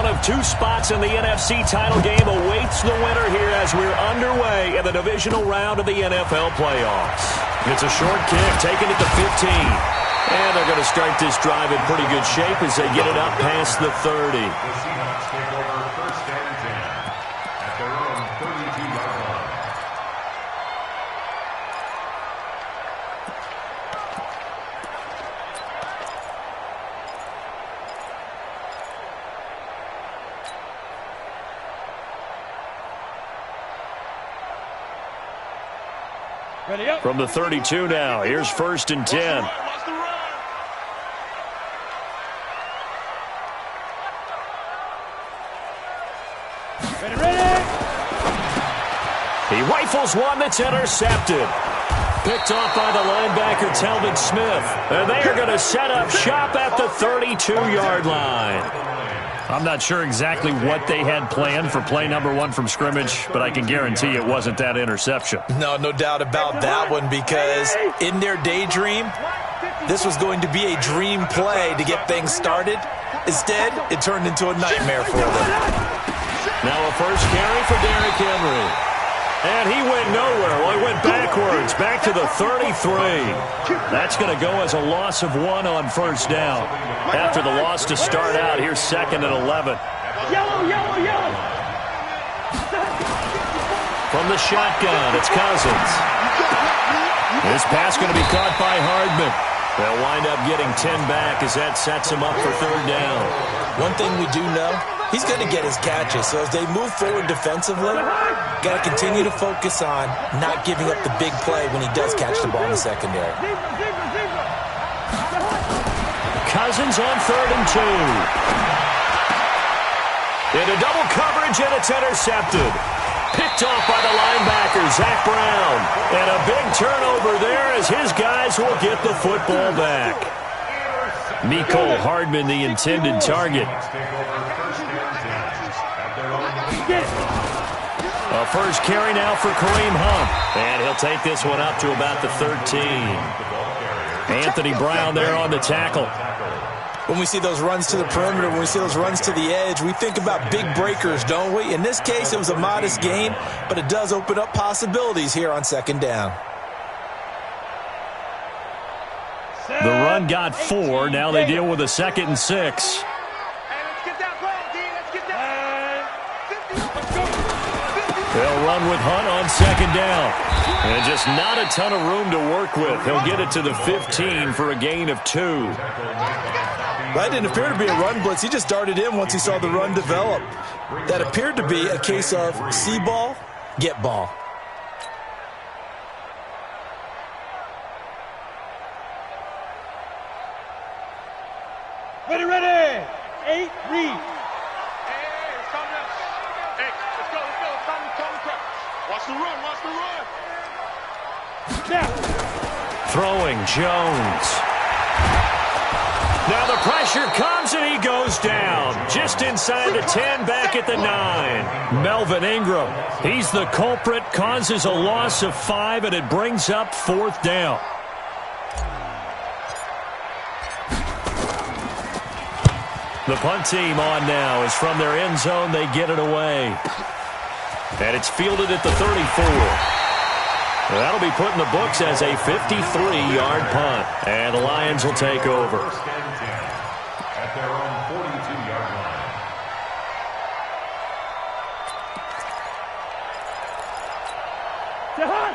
One of two spots in the NFC title game awaits the winner here as we're underway in the divisional round of the NFL playoffs. It's a short kick taken at the 15. And they're going to start this drive in pretty good shape as they get it up past the 30. From the 32 now, here's 1st and 10. He rifles one that's intercepted. Picked off by the linebacker, Telvin Smith. And they are going to set up shop at the 32-yard line. I'm not sure exactly what they had planned for play number 1 from scrimmage, but I can guarantee it wasn't that interception. No doubt about that one, because in their daydream, this was going to be a dream play to get things started. Instead, it turned into a nightmare for them. Now a first carry for Derrick Henry. And he went nowhere. Well, he went backwards, back to the 33. That's going to go as a loss of 1 on first down. After the loss to start out, here's 2nd and 11. Yellow. From the shotgun, it's Cousins. This pass going to be caught by Hardman. They'll wind up getting 10 back as that sets him up for 3rd down. One thing we do know, he's going to get his catches. So as they move forward defensively, got to continue to focus on not giving up the big play when he does catch the ball in the secondary. Cousins on 3rd and 2. Into double coverage, and it's intercepted. Picked off by the linebacker, Zach Brown. And a big turnover there as his guys will get the football back. Mecole Hardman, the intended target. A first carry now for Kareem Hunt. And he'll take this one up to about the 13. Anthony Brown there on the tackle. When we see those runs to the perimeter, when we see those runs to the edge, we think about big breakers, don't we? In this case, it was a modest gain, but it does open up possibilities here on 2nd down. The run got 4. Now they deal with a 2nd and 6. They'll run with Hunt on 2nd down. And just not a ton of room to work with. He'll get it to the 15 for a gain of 2. That didn't appear to be a run blitz. He just darted in once he saw the run develop. That appeared to be a case of see ball, get ball. Ready. 8, read. Watch the run. Throwing Jones. Now the pressure comes and he goes down. Just inside the 10, back at the 9. Melvin Ingram, he's the culprit, causes a loss of 5, and it brings up 4th down. The punt team on now is from their end zone. They get it away. And it's fielded at the 34. That'll be put in the books as a 53-yard punt. And the Lions will take over. At their own 42-yard line.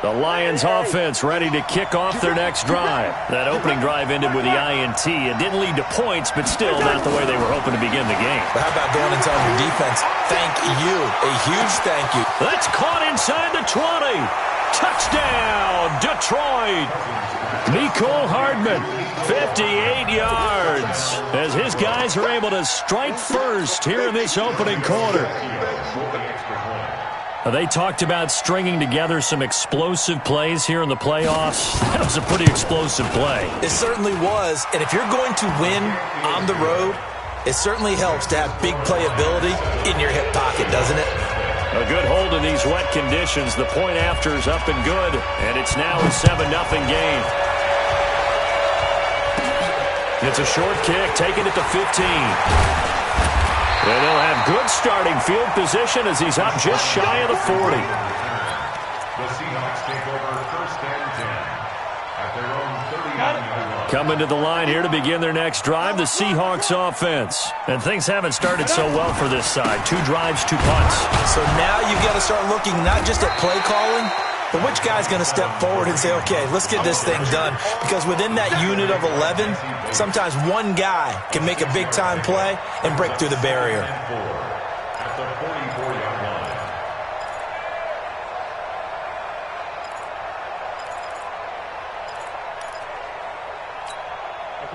The Lions offense ready to kick off their next drive. That opening drive ended with the INT. It didn't lead to points, but still not the way they were hoping to begin the game. But how about going and telling your defense, thank you, a huge thank you. That's caught inside the 20. Touchdown, Detroit. Mecole Hardman, 58 yards, as his guys are able to strike first here in this opening quarter. They talked about stringing together some explosive plays here in the playoffs. That was a pretty explosive play. It certainly was, and if you're going to win on the road, it certainly helps to have big playability in your hip pocket, doesn't it? A good hold in these wet conditions. The point after is up and good, and it's now a 7-0 game. It's a short kick, taken at the 15. And they'll have good starting field position as he's up just shy of the 40. The Seahawks take over first and 10 at their own 39-yard line. Coming to the line here to begin their next drive, the Seahawks offense. And things haven't started so well for this side. 2 drives, 2 punts. So now you've got to start looking not just at play calling, but which guy's going to step forward and say, okay, let's get this thing done. Because within that unit of 11, sometimes one guy can make a big-time play and break through the barrier. At the 44-yard line.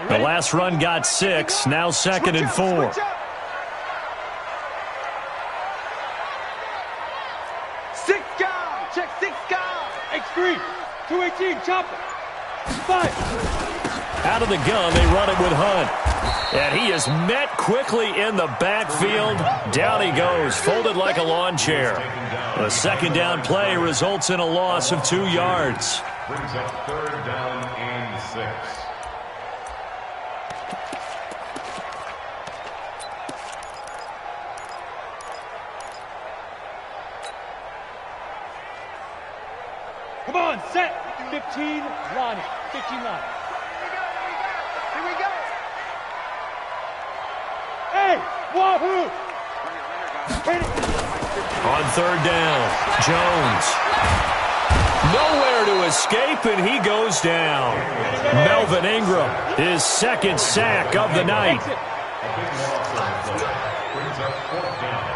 The last run got 6, now 2nd and 4. Six guys. Check 6 guys. X3. 218. Chopper. 5. Out of the gun, they run it with Hunt. And he is met quickly in the backfield. Down he goes, folded like a lawn chair. A second down play results in a loss of 2 yards. Brings up 3rd down and 6. Come on, set. 15 line. 15 line. Here we go. Hey, wahoo! On 3rd down, Jones. Nowhere to escape, and he goes down. Melvin Ingram, his 2nd sack of the night. Brings up 4th down.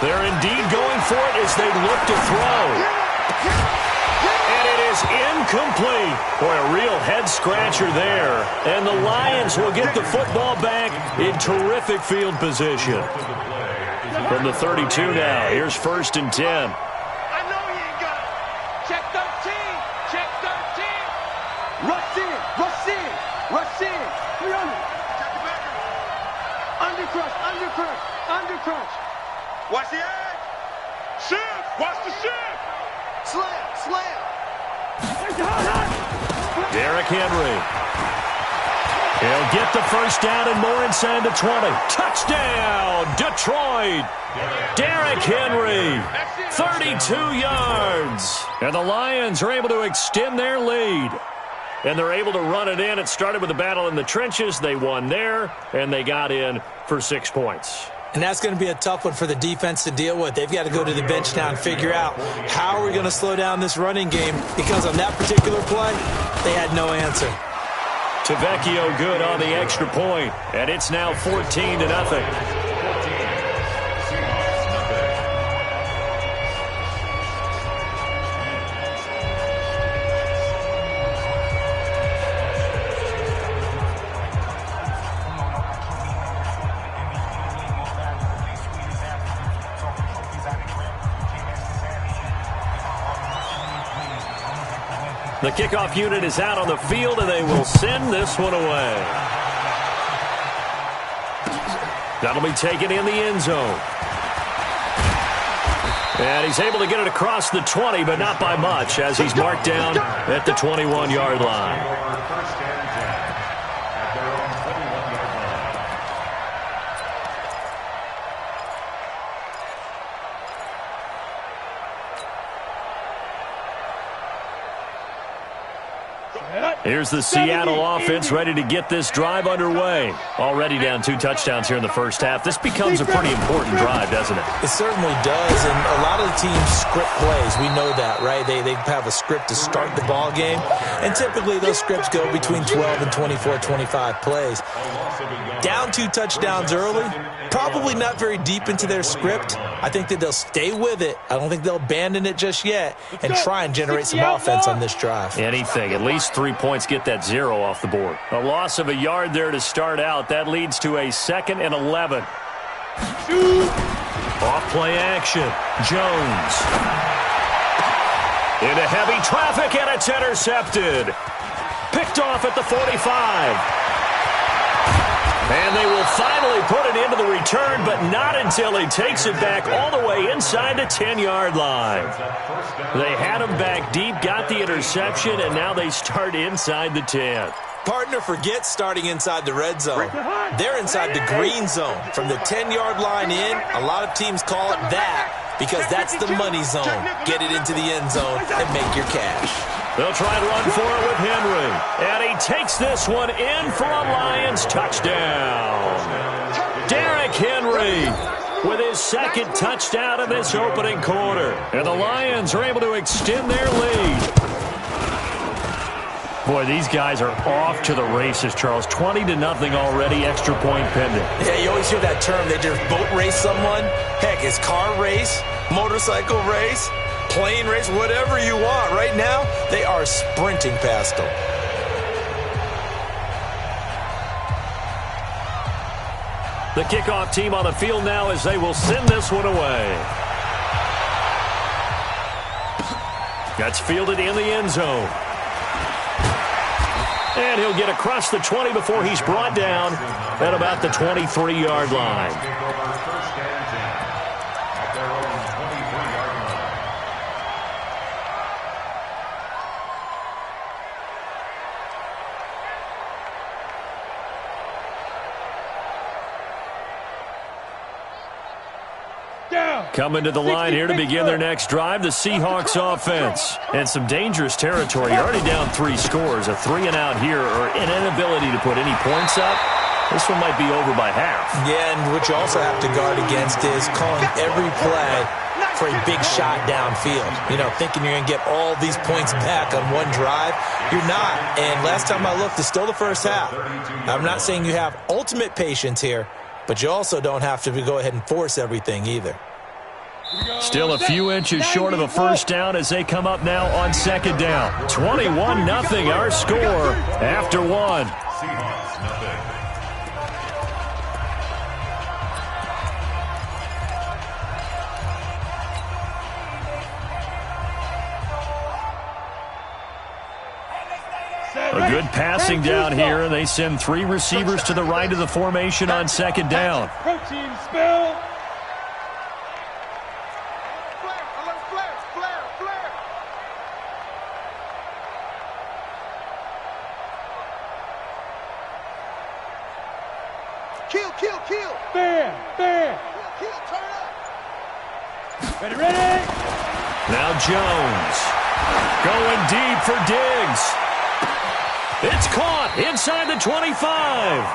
They're indeed going for it as they look to throw. And it is incomplete. Boy, a real head-scratcher there. And the Lions will get the football back in terrific field position. From the 32 now, here's 1st and 10. I know you ain't got it. Check 13. Check 13. Rush in. Rush in. Rush in. 300. Check the back. Undercrush. Undercrush. Undercrush. Watch the edge. Shift. Watch the shift. Slam. Slam. Derrick Henry. He'll get the first down and more inside the 20. Touchdown, Detroit. Derrick Henry, 32 yards. And the Lions are able to extend their lead. And they're able to run it in. It started with a battle in the trenches. They won there, and they got in for 6 points. And that's going to be a tough one for the defense to deal with. They've got to go to the bench now and figure out how are we going to slow down this running game, because on that particular play, they had no answer. Tavecchio good on the extra point, and it's now 14-0. The kickoff unit is out on the field, and they will send this one away. That'll be taken in the end zone. And he's able to get it across the 20, but not by much, as he's marked down at the 21-yard line. Here's the Seattle offense ready to get this drive underway. Already down 2 touchdowns here in the first half. This becomes a pretty important drive, doesn't it? It certainly does, and a lot of the teams script plays. We know that, right? They have a script to start the ball game, and typically those scripts go between 12 and 24, 25 plays. Down 2 touchdowns early, probably not very deep into their script. I think that they'll stay with it. I don't think they'll abandon it just yet and try and generate some offense on this drive. Anything, at least 3 points, get that 0 off the board. A loss of a yard there to start out. That leads to a 2nd and 11. Off play action. Jones. Into heavy traffic, and it's intercepted. Picked off at the 45. And they will finally put it into the return, but not until he takes it back all the way inside the 10-yard line. They had him back deep, got the interception, and now they start inside the 10. Partner, forget starting inside the red zone. They're inside the green zone. From the 10-yard line in, a lot of teams call it that because that's the money zone. Get it into the end zone and make your cash. They'll try and run for it with Henry. And he takes this one in for a Lions touchdown. Derrick Henry with his second touchdown in this opening quarter. And the Lions are able to extend their lead. Boy, these guys are off to the races, Charles. 20-0 already, extra point pending. Yeah, you always hear that term. They just boat race someone. Heck, it's car race, motorcycle race, plane race, whatever you want. Right now, they are sprinting past them. The kickoff team on the field now as they will send this one away. That's fielded in the end zone. And he'll get across the 20 before he's brought down at about the 23-yard line. Coming to the line here to begin their next drive, the Seahawks offense. And some dangerous territory. You're already down 3 scores. A 3-and-out here or an inability to put any points up. This one might be over by half. Yeah, and what you also have to guard against is calling every play for a big shot downfield. You know, thinking you're going to get all these points back on one drive. You're not. And last time I looked, it's still the first half. I'm not saying you have ultimate patience here, but you also don't have to go ahead and force everything either. Still a few inches short of a first down as they come up now on second down. 21-0 our score after one. A good passing down here. They send 3 receivers to the right of the formation on second down. Protein spill. Kill. Fair. Kill, turn up. Ready. Now Jones going deep for Diggs. It's caught inside the 25.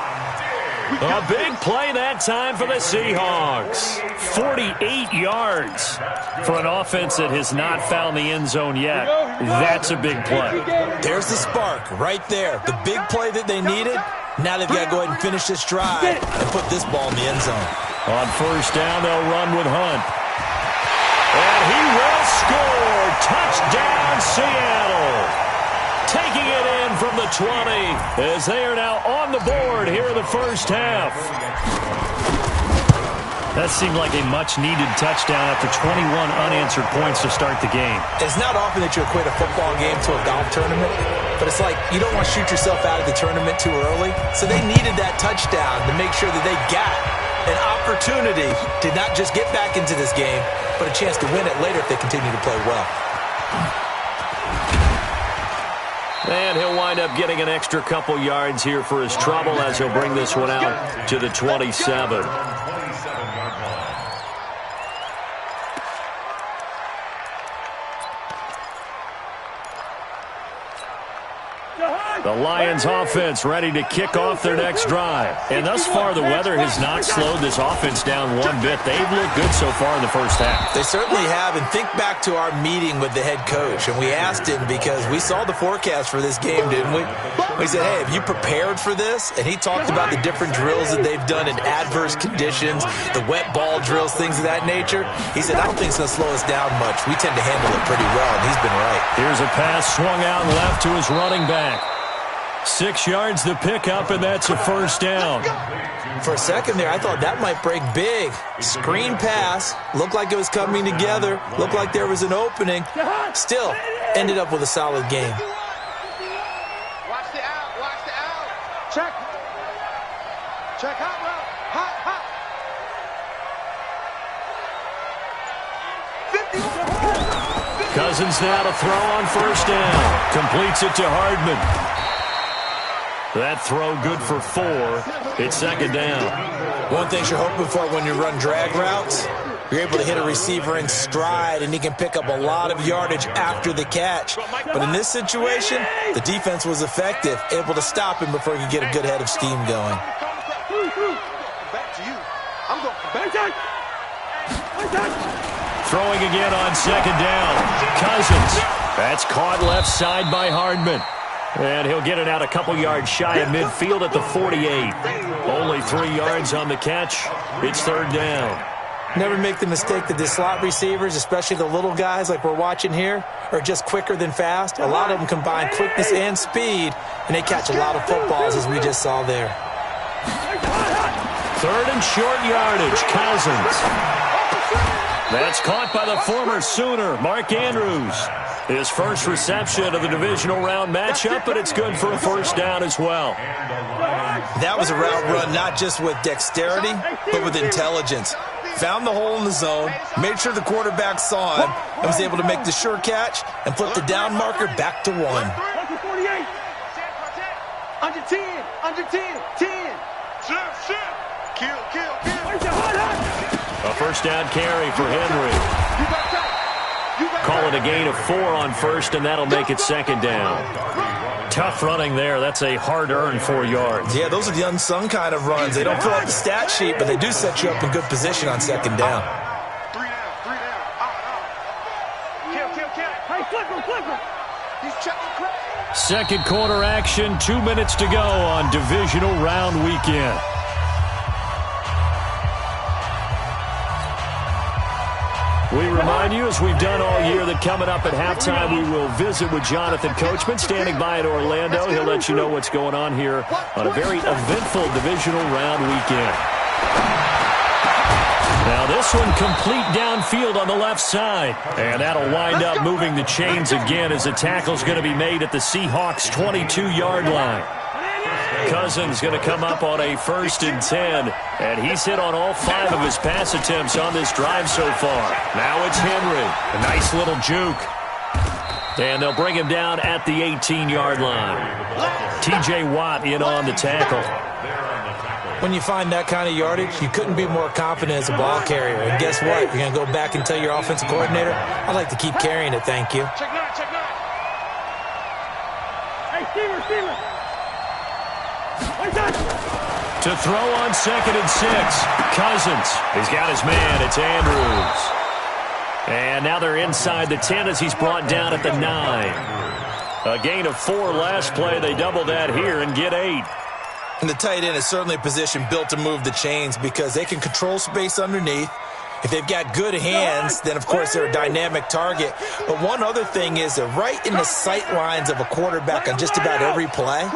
A big play that time for the Seahawks. 48 yards for an offense that has not found the end zone yet. That's a big play. There's the spark right there. The big play that they needed. Now they've got to go ahead and finish this drive and put this ball in the end zone. On first down, they'll run with Hunt. And he will score. Touchdown, Seattle. Taking it in from the 20 as they are now on the board here in the first half. That seemed like a much-needed touchdown after 21 unanswered points to start the game. It's not often that you equate a football game to a golf tournament, but it's like you don't want to shoot yourself out of the tournament too early. So they needed that touchdown to make sure that they got an opportunity to not just get back into this game, but a chance to win it later if they continue to play well. And he'll wind up getting an extra couple yards here for his trouble as he'll bring this one out to the 27. The Lions offense ready to kick off their next drive. And thus far, the weather has not slowed this offense down one bit. They've looked good so far in the first half. They certainly have. And think back to our meeting with the head coach. And we asked him because we saw the forecast for this game, didn't we? We said, hey, have you prepared for this? And he talked about the different drills that they've done in adverse conditions, the wet ball drills, things of that nature. He said, I don't think it's going to slow us down much. We tend to handle it pretty well, and he's been right. Here's a pass swung out left to his running back. 6 yards the pickup, and that's a first down. For a second there, I thought that might break big. Screen pass. Looked like it was coming together. Looked like there was an opening. Still, ended up with a solid game. Watch the out. Check hot route. Hot. 50. Cousins now to throw on first down. Completes it to Hardman. That throw good for 4. It's second down. One thing you're hoping for when you run drag routes, you're able to hit a receiver in stride, and he can pick up a lot of yardage after the catch. But in this situation, the defense was effective, able to stop him before he could get a good head of steam going. Back to you. I'm going back. Throwing again on second down. Cousins. That's caught left side by Hardman. And he'll get it out a couple yards shy of midfield at the 48. Only 3 yards on the catch. It's third down. Never make the mistake that the slot receivers, especially the little guys like we're watching here, are just quicker than fast. A lot of them combine quickness and speed, and they catch a lot of footballs, as we just saw there. Third and short yardage. Cousins. That's caught by the former Sooner, Mark Andrews. His first reception of the divisional round matchup, but it's good for a first down as well. That was a route run not just with dexterity, but with intelligence. Found the hole in the zone, made sure the quarterback saw him, and was able to make the sure catch and flip the down marker back to 1. Under 10, under 10, 10. Kill. A first down carry for Henry. Call it a gain of 4 on first, and that'll make it second down. Tough running there. That's a hard-earned 4 yards. Yeah, those are the unsung kind of runs. They don't fill out the stat sheet, but they do set you up in good position on second down. 3 down. Kill. Hey, flipper. He's checking crack. Second quarter action, 2 minutes to go on divisional round weekend. We remind you, as we've done all year, that coming up at halftime, we will visit with Jonathan Coachman, standing by in Orlando. He'll let you know what's going on here on a very eventful divisional round weekend. Now this one complete downfield on the left side. And that'll wind up moving the chains again as the tackle's going to be made at the Seahawks' 22-yard line. Cousins going to come up on a 1st and 10, and he's hit on all 5 of his pass attempts on this drive so far. Now it's Henry. A nice little juke. And they'll bring him down at the 18-yard line. T.J. Watt in on the tackle. When you find that kind of yardage, you couldn't be more confident as a ball carrier. And guess what? You're going to go back and tell your offensive coordinator, I'd like to keep carrying it, thank you. Check 9. Hey, Steamer. To throw on 2nd and 6. Cousins. He's got his man. It's Andrews. And now they're inside the 10 as he's brought down at the 9. A gain of 4 last play. They double that here and get 8. And the tight end is certainly a position built to move the chains because they can control space underneath. If they've got good hands, then, of course, they're a dynamic target. But one other thing is they're right in the sight lines of a quarterback on just about every play.